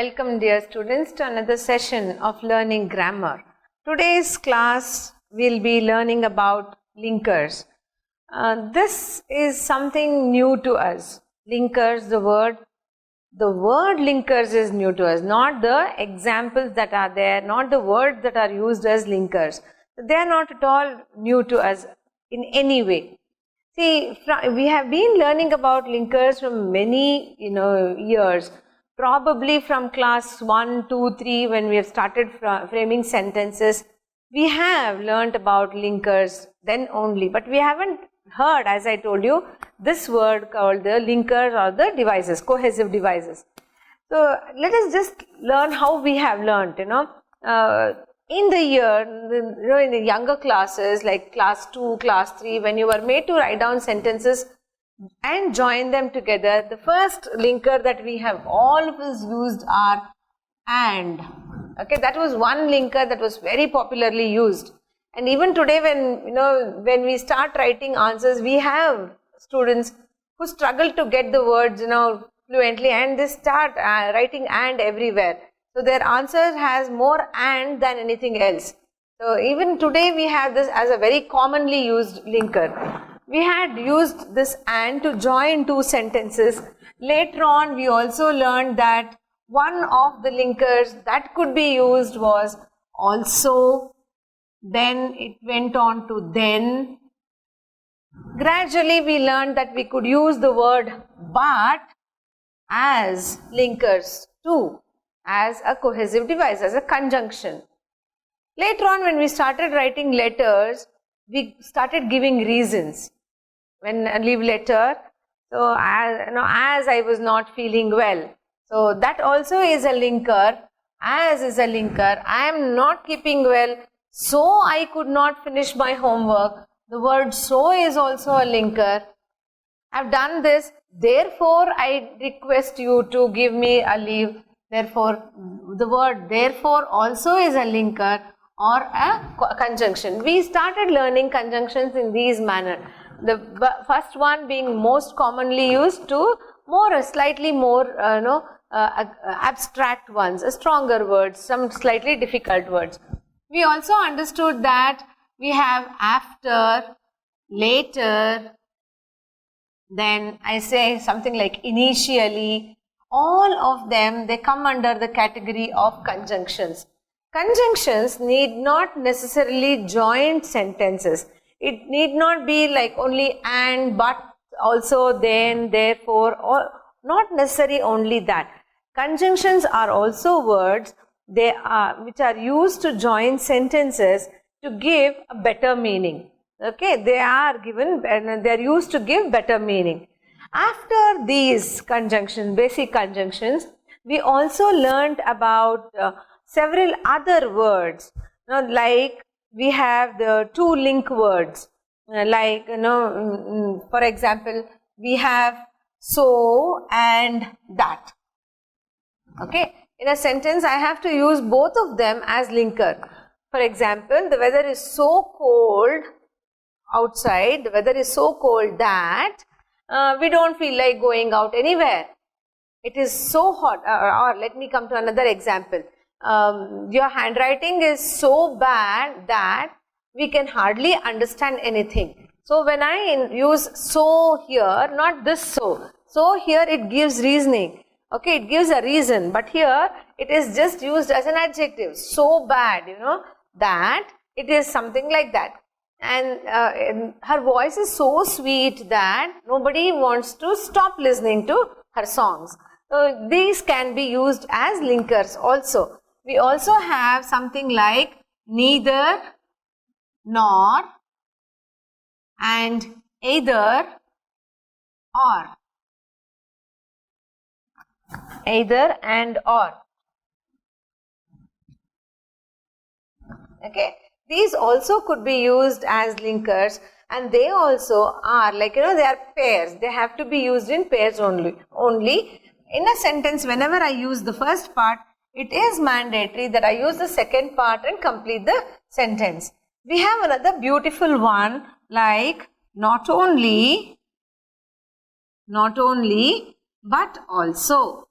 Welcome dear students to another session of learning grammar. Today's class will be learning about linkers. This is something new to us. Linkers, the word linkers is new to us, not the examples that are there, not the words that are used as linkers. They are not at all new to us in any way. See, we have been learning about linkers from many years. Probably from class 1, 2, 3 when we have started framing sentences, we have learnt about linkers then only, but we haven't heard, as I told you, this word called the linkers or the devices, cohesive devices. So let us just learn how we have learnt, in the year, in the younger classes like class 2, class 3, when you were made to write down sentences and join them together, the first linker that we have all of us used are and. Okay, that was one linker that was very popularly used. And even today when we start writing answers, we have students who struggle to get the words fluently, and they start writing and everywhere. So their answer has more and than anything else. So even today we have this as a very commonly used linker. We had used this and to join two sentences. Later on, we also learned that one of the linkers that could be used was also, then it went on to then. Gradually, we learned that we could use the word but as linkers too, as a cohesive device, as a conjunction. Later on, when we started writing letters, we started giving reasons. When I leave letter, so as I was not feeling well, so that also is a linker. As is a linker. I am not keeping well, so I could not finish my homework. The word so is also a linker. I've done this, therefore I request you to give me a leave. Therefore, the word therefore also is a linker or a conjunction. We started learning conjunctions in these manner. The first one being most commonly used to slightly more abstract ones, stronger words, some slightly difficult words. We also understood that we have after, later, then I say something like initially. All of them, they come under the category of conjunctions. Conjunctions need not necessarily join sentences. It need not be like only and, but, also, then, therefore, or not necessarily only that. Conjunctions are also words which are used to join sentences to give a better meaning. Okay, they are given and they are used to give better meaning. After these conjunctions, basic conjunctions, we also learnt about several other words, like we have the two link words, for example, we have so and that. Okay, in a sentence I have to use both of them as linker. For example, the weather is so cold outside, the weather is so cold that we don't feel like going out anywhere. It is so hot. Or let me come to another example. Your handwriting is so bad that we can hardly understand anything. So when I use so here, not this so here it gives reasoning. Okay, it gives a reason, but here it is just used as an adjective. So bad, that it is something like that. And her voice is so sweet that nobody wants to stop listening to her songs. So these can be used as linkers also. We also have something like neither, nor, and either, or. Either and or. Okay, these also could be used as linkers, and they also are they are pairs. They have to be used in pairs only. In a sentence, whenever I use the first part, it is mandatory that I use the second part and complete the sentence. We have another beautiful one like not only, but also.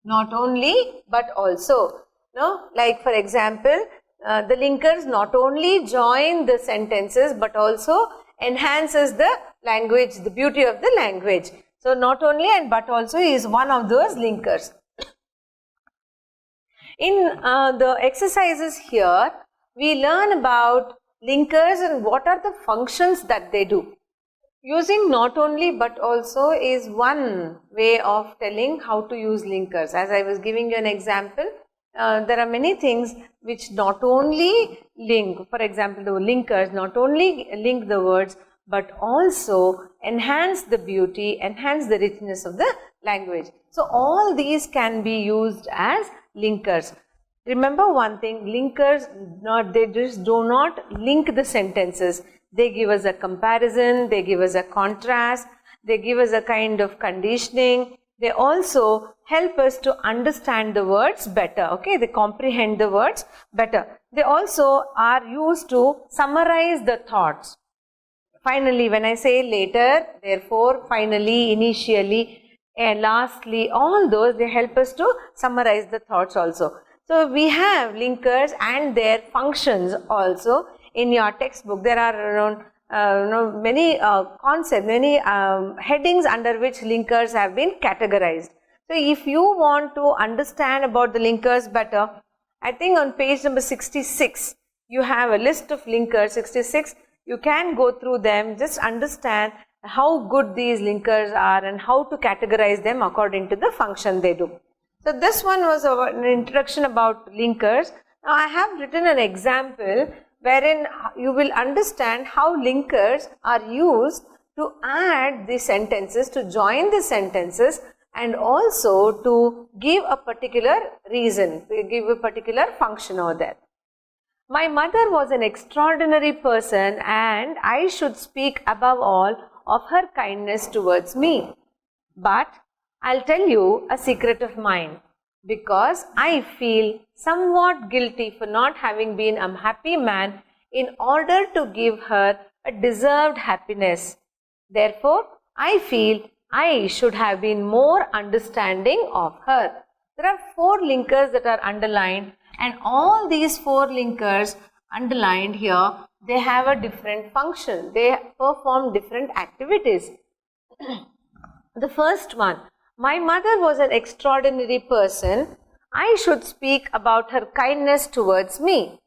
not only but also. No? Like for example, the linkers not only join the sentences but also enhances the language, the beauty of the language. So not only and but also is one of those linkers. In the exercises here, we learn about linkers and what are the functions that they do. Using not only but also is one way of telling how to use linkers. As I was giving you an example, there are many things which not only link, for example, the linkers not only link the words but also enhance the beauty, enhance the richness of the language. So all these can be used as linkers. Remember one thing, linkers, they just do not link the sentences. They give us a comparison, they give us a contrast, they give us a kind of conditioning. They also help us to understand the words better, okay? They comprehend the words better. They also are used to summarize the thoughts. Finally, when I say later, therefore, finally, initially, and lastly, all those, they help us to summarize the thoughts also. So we have linkers and their functions also in your textbook. There are around many concepts, many headings under which linkers have been categorized. So if you want to understand about the linkers better, I think on page number 66, you have a list of linkers, 66. You can go through them, just understand how good these linkers are and how to categorize them according to the function they do. So this one was an introduction about linkers. Now I have written an example wherein you will understand how linkers are used to add the sentences, to join the sentences, and also to give a particular reason, to give a particular function over there. My mother was an extraordinary person and I should speak above all of her kindness towards me. But I'll tell you a secret of mine, because I feel somewhat guilty for not having been a happy man in order to give her a deserved happiness. Therefore, I feel I should have been more understanding of her. There are 4 linkers that are underlined, and all these 4 linkers underlined here, they have a different function. They perform different activities. The first one, my mother was an extraordinary person. I should speak about her kindness towards me.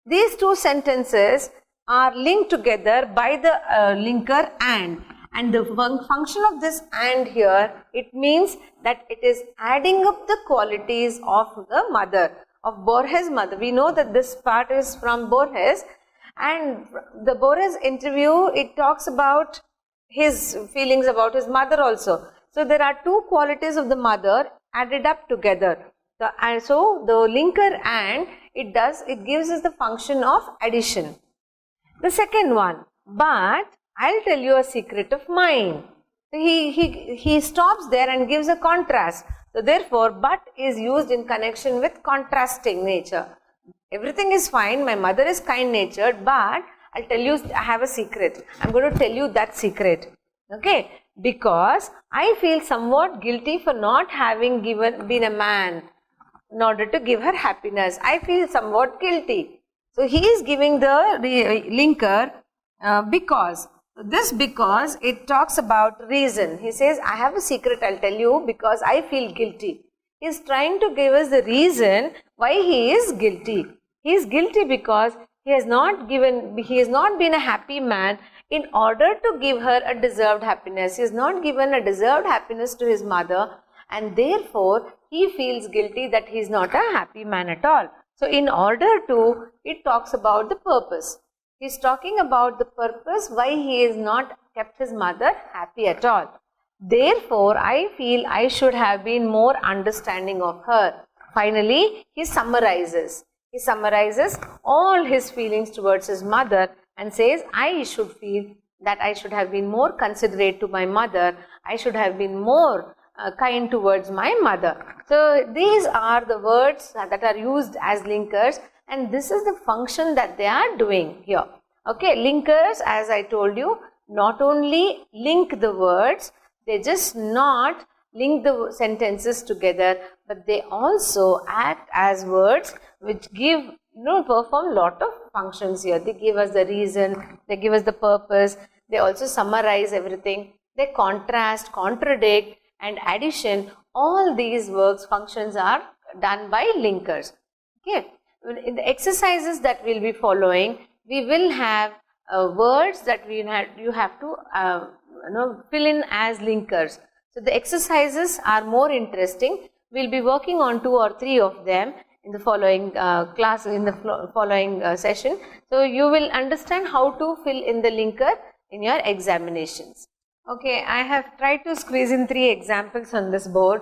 These 2 sentences are linked together by the linker and the function of this and here, it means that it is adding up the qualities of the mother, of Borges' mother. We know that this part is from Borges, and the Borges interview, it talks about his feelings about his mother also. So there are 2 qualities of the mother added up together. So the linker and it gives us the function of addition. The second one, but I'll tell you a secret of mine. He stops there and gives a contrast. So therefore, but is used in connection with contrasting nature. Everything is fine, my mother is kind natured, but I'll tell you, I have a secret. I'm going to tell you that secret. Okay, because I feel somewhat guilty for not having been a man in order to give her happiness. I feel somewhat guilty. So he is giving the linker because. This because it talks about reason. He says, I have a secret, I'll tell you, because I feel guilty. He is trying to give us the reason why he is guilty. He is guilty because he has not been a happy man in order to give her a deserved happiness. He has not given a deserved happiness to his mother, and therefore he feels guilty that he is not a happy man at all. So in order to, it talks about the purpose. He is talking about the purpose why he has not kept his mother happy at all. Therefore, I feel I should have been more understanding of her. Finally, he summarizes. He summarizes all his feelings towards his mother and says, I should feel that I should have been more considerate to my mother. I should have been more kind towards my mother. So these are the words that are used as linkers, and this is the function that they are doing here. Okay, linkers, as I told you, not only link the words, they just not link the sentences together, but they also act as words which give, perform lot of functions here. They give us the reason, they give us the purpose, they also summarize everything, they contrast, contradict, and addition. All these functions are done by linkers. Okay. In the exercises that we'll be following, we will have words that you have to fill in as linkers. So the exercises are more interesting. We'll be working on 2 or 3 of them in the following class, in the following session. So you will understand how to fill in the linker in your examinations. Okay, I have tried to squeeze in 3 examples on this board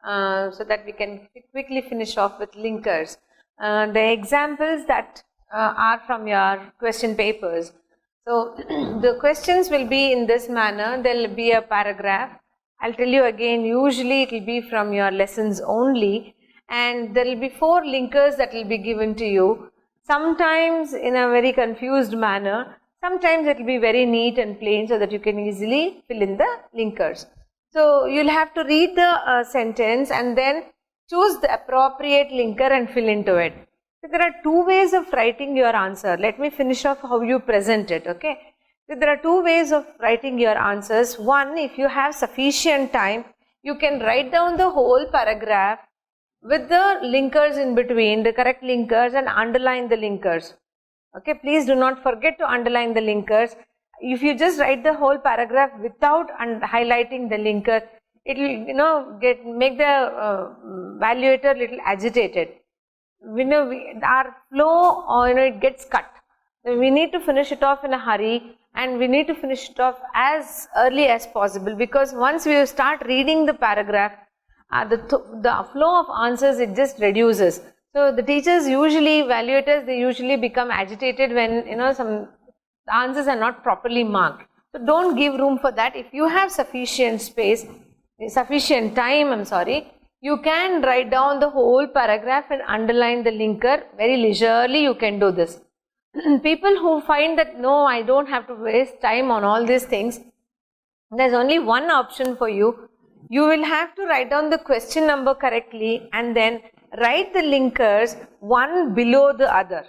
so that we can quickly finish off with linkers. The examples that are from your question papers. So the questions will be in this manner. There will be a paragraph. I'll tell you again, usually it will be from your lessons only, and there will be 4 linkers that will be given to you, sometimes in a very confused manner, sometimes it will be very neat and plain so that you can easily fill in the linkers. So you'll have to read the sentence and then choose the appropriate linker and fill into it. So there are 2 ways of writing your answer. Let me finish off how you present it, okay. So there are 2 ways of writing your answers. One, if you have sufficient time, you can write down the whole paragraph with the linkers in between, the correct linkers, and underline the linkers. Okay, please do not forget to underline the linkers. If you just write the whole paragraph without highlighting the linker, it will make the valuator little agitated. Our flow, it gets cut. We need to finish it off in a hurry, and we need to finish it off as early as possible, because once we start reading the paragraph, the flow of answers, it just reduces. So the teachers usually, evaluators, they usually become agitated when some answers are not properly marked. So don't give room for that. If you have sufficient time, you can write down the whole paragraph and underline the linker very leisurely. You can do this. People who find that no, I don't have to waste time on all these things, there's only one option for you. You will have to write down the question number correctly and then write the linkers one below the other.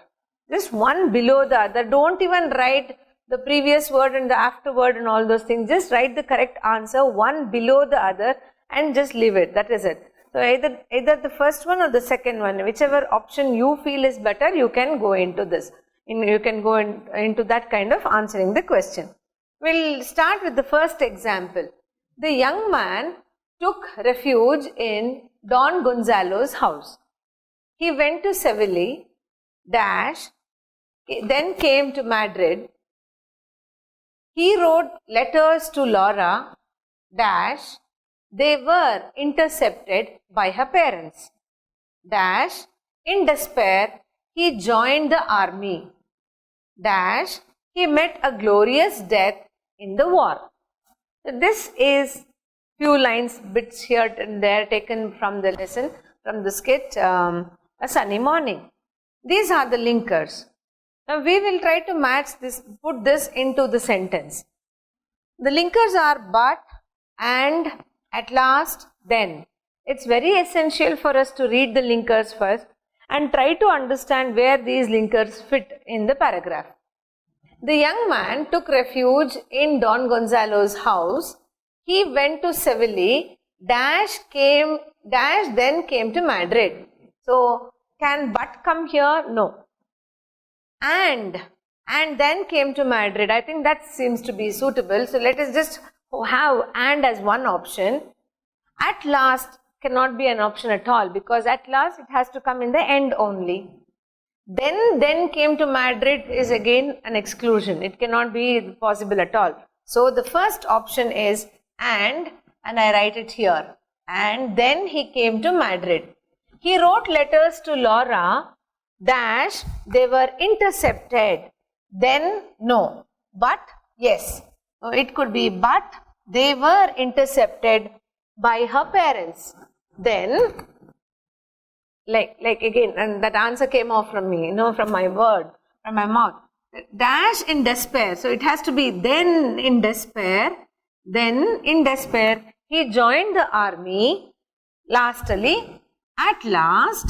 Just one below the other. Don't even write the previous word and the after word and all those things. Just write the correct answer one below the other and just leave it. That is it. So either the first one or the second one, whichever option you feel is better, you can go into this. You can go into that kind of answering the question. We'll start with the first example. The young man took refuge in Don Gonzalo's house. He went to Seville, then came to Madrid. He wrote letters to Laura, they were intercepted by her parents. In despair, he joined the army. He met a glorious death in the war. So this is few lines, bits here and there taken from the lesson, from the skit, A Sunny Morning. These are the linkers. Now we will try to match this, put this into the sentence. The linkers are but, and, at last, then. It's very essential for us to read the linkers first and try to understand where these linkers fit in the paragraph. The young man took refuge in Don Gonzalo's house. He went to Seville, then came to Madrid. So, can but come here? No. And then came to Madrid. I think that seems to be suitable. So, let us just have and as one option. At last cannot be an option at all, because at last it has to come in the end only. Then came to Madrid is again an exclusion. It cannot be possible at all. So the first option is and I write it here. And then he came to Madrid. He wrote letters to Laura, they were intercepted. Then no, but yes. So it could be but they were intercepted by her parents. Then, like again, and that answer came off from me, from my word, from my mouth. In despair. So it has to be then in despair, he he joined the army. Lastly, at last,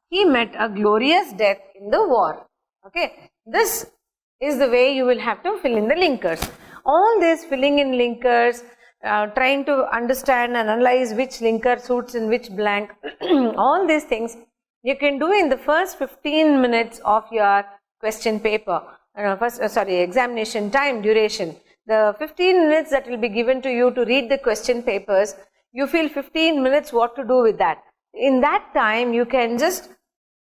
he met a glorious death in the war. Okay, this is the way you will have to fill in the linkers. All this filling in linkers, trying to understand and analyze which linker suits in which blank, all these things you can do in the first 15 minutes of your question paper, examination time duration. The 15 minutes that will be given to you to read the question papers, you feel 15 minutes what to do with that. In that time, you can just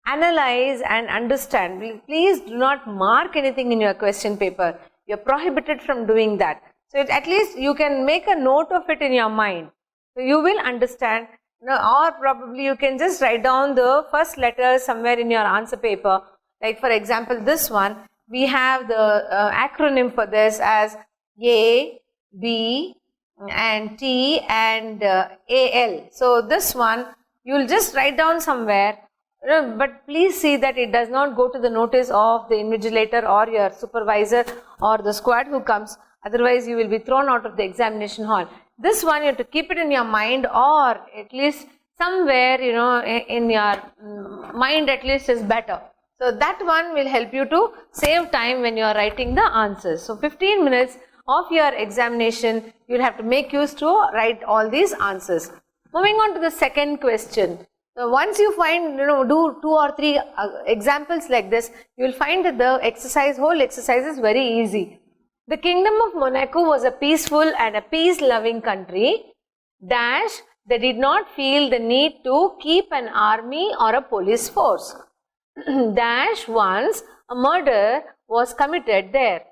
analyze and understand. Please do not mark anything in your question paper. You are prohibited from doing that. So at least you can make a note of it in your mind. So you will understand, or probably you can just write down the first letter somewhere in your answer paper. Like for example, this one, we have the acronym for this as A, B and T and AL. So this one, you will just write down somewhere, but please see that it does not go to the notice of the invigilator or your supervisor or the squad who comes. Otherwise, you will be thrown out of the examination hall. This one, you have to keep it in your mind, or at least somewhere, in your mind at least is better. So that one will help you to save time when you are writing the answers. So 15 minutes of your examination, you will have to make use to write all these answers. Moving on to the second question. So once you find, do 2 or 3 examples like this, you will find that the whole exercise is very easy. The kingdom of Monaco was a peaceful and a peace-loving country. Dash, they did not feel the need to keep an army or a police force. Dash, once a murder was committed there.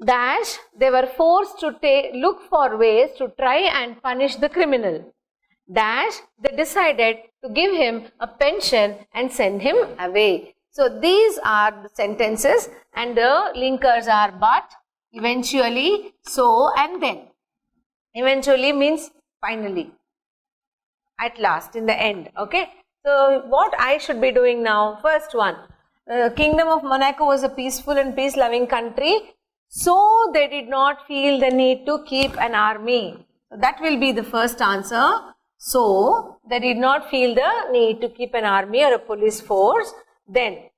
Dash, they were forced to look for ways to try and punish the criminal. Dash, they decided to give him a pension and send him away. So these are the sentences, and the linkers are but, eventually, so and then. Eventually means finally, at last, in the end. Okay. So what I should be doing now? First one, Kingdom of Monaco was a peaceful and peace-loving country. So they did not feel the need to keep an army. So that will be the first answer. So they did not feel the need to keep an army or a police force. Then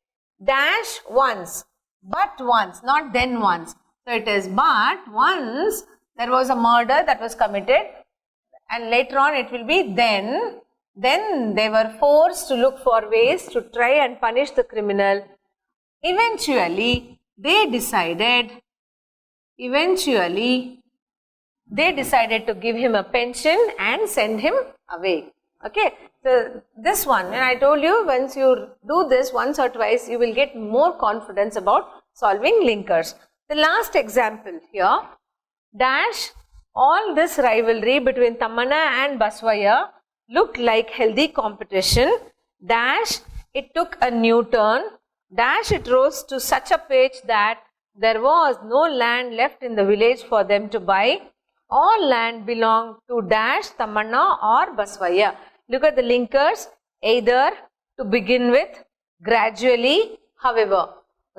dash once, but once, not then once. So it is but once there was a murder that was committed, and later on it will be then they were forced to look for ways to try and punish the criminal. Eventually they decided to give him a pension and send him away. Okay, so this one, and I told you, once you do this once or twice, you will get more confidence about solving linkers. The last example here, dash, all this rivalry between Tamanna and Baswaya looked like healthy competition. Dash, it took a new turn. Dash, it rose to such a pitch that there was no land left in the village for them to buy. All land belonged to dash, Tamanna or Baswaya. Look at the linkers, either, to begin with, gradually, however.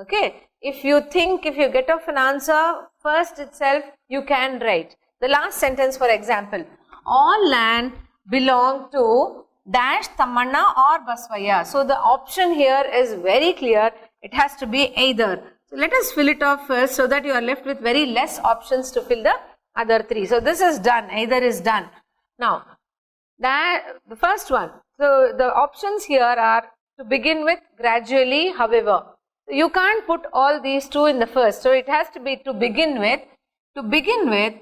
Okay, if you get off an answer first itself, you can write. The last sentence, for example, all land belong to dash, Tamanna or Baswaya. So the option here is very clear. It has to be either. So let us fill it off first so that you are left with very less options to fill the other 3. So this is done. Either is done. Now, the first one. So the options here are to begin with, gradually, however. You can't put all these 2 in the first. So it has to be to begin with. To begin with,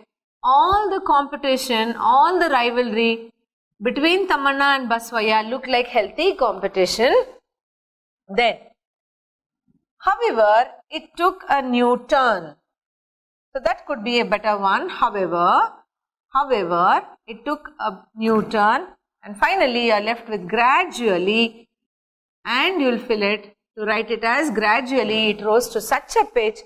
all the competition, all the rivalry between Tamanna and Baswaya look like healthy competition. Then, however, it took a new turn. So that could be a better one. However, it took a new turn. And finally, you are left with gradually, and you will fill it to write it as gradually it rose to such a pitch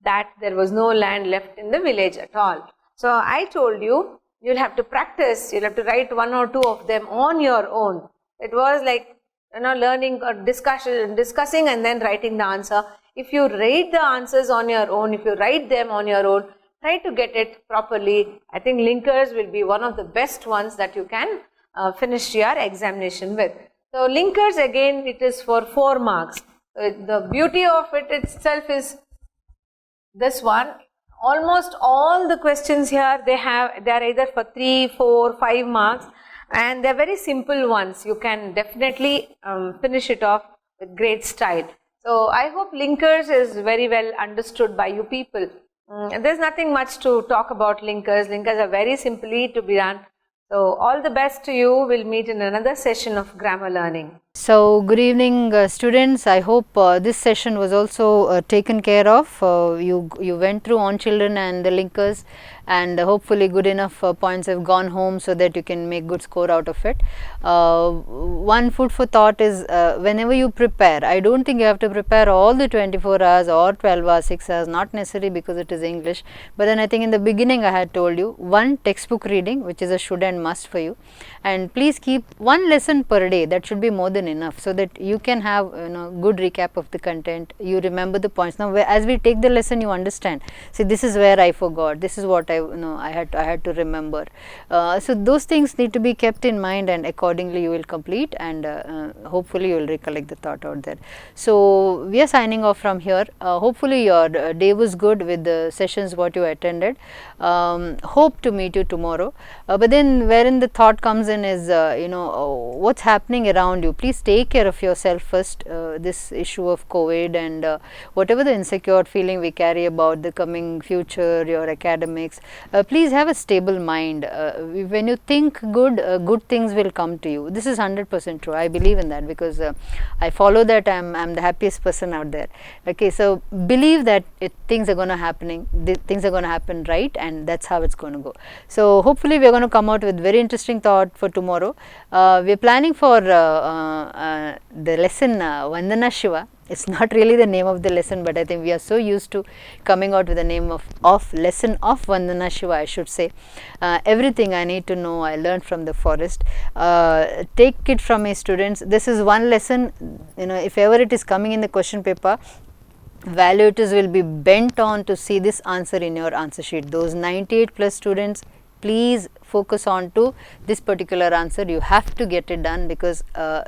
that there was no land left in the village at all. So I told you, you'll have to practice, you'll have to write 1 or 2 of them on your own. It was like, learning or discussing and then writing the answer. If you read the answers on your own, if you write them on your own, try to get it properly. I think linkers will be one of the best ones that you can finish your examination with. So linkers, again, it is for 4 marks. The beauty of it itself is this one. Almost all the questions here, they are either for 3, 4, 5 marks, and they are very simple ones. You can definitely finish it off with great style. So I hope linkers is very well understood by you people. There's nothing much to talk about linkers. Linkers are very simply to be done. So all the best to you. We'll meet in another session of grammar learning. So, good evening students. I hope this session was also taken care of. You went through on children and the linkers, and hopefully good enough points have gone home so that you can make good score out of it. One food for thought is whenever you prepare, I don't think you have to prepare all the 24 hours or 12 hours, 6 hours, not necessary because it is English. But then I think in the beginning I had told you one textbook reading, which is a should and must for you, and please keep one lesson per day. That should be more than enough, so that you can have good recap of the content. You remember the points. Now as we take the lesson, you understand, see, this is where I forgot, this is what I had to remember. So those things need to be kept in mind, and accordingly you will complete, and hopefully you will recollect the thought out there. So we are signing off from here. Hopefully your day was good with the sessions what you attended. Hope to meet you tomorrow. But then wherein the thought comes in is what's happening around you. Please take care of yourself first. This issue of COVID and whatever the insecure feeling we carry about the coming future, your academics, please have a stable mind. When you think good, good things will come to you. This is 100% true. I believe in that because I follow that. I'm the happiest person out there. Okay, so believe that things are going to things are going to happen right, and that's how it's going to go. So hopefully we are going to come out with very interesting thought for tomorrow. We are planning for the lesson Vandana Shiva. It's not really the name of the lesson, but I think we are so used to coming out with the name of lesson of Vandana Shiva, I should say. Everything I need to know, I learned from the forest. Take it from my students. This is one lesson, if ever it is coming in the question paper, evaluators will be bent on to see this answer in your answer sheet. Those 98 plus students, please focus on to this particular answer. You have to get it done, because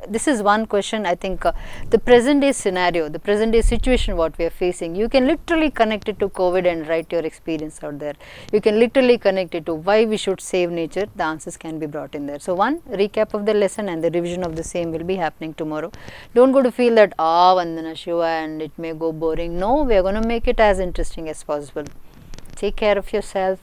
this is one question. I think the present day scenario, the present day situation what we are facing, you can literally connect it to COVID and write your experience out there. You can literally connect it to why we should save nature. The answers can be brought in there. So one recap of the lesson and the revision of the same will be happening tomorrow. Don't go to feel that Vandana Shiva and it may go boring. No, we are going to make it as interesting as possible. Take care of yourself.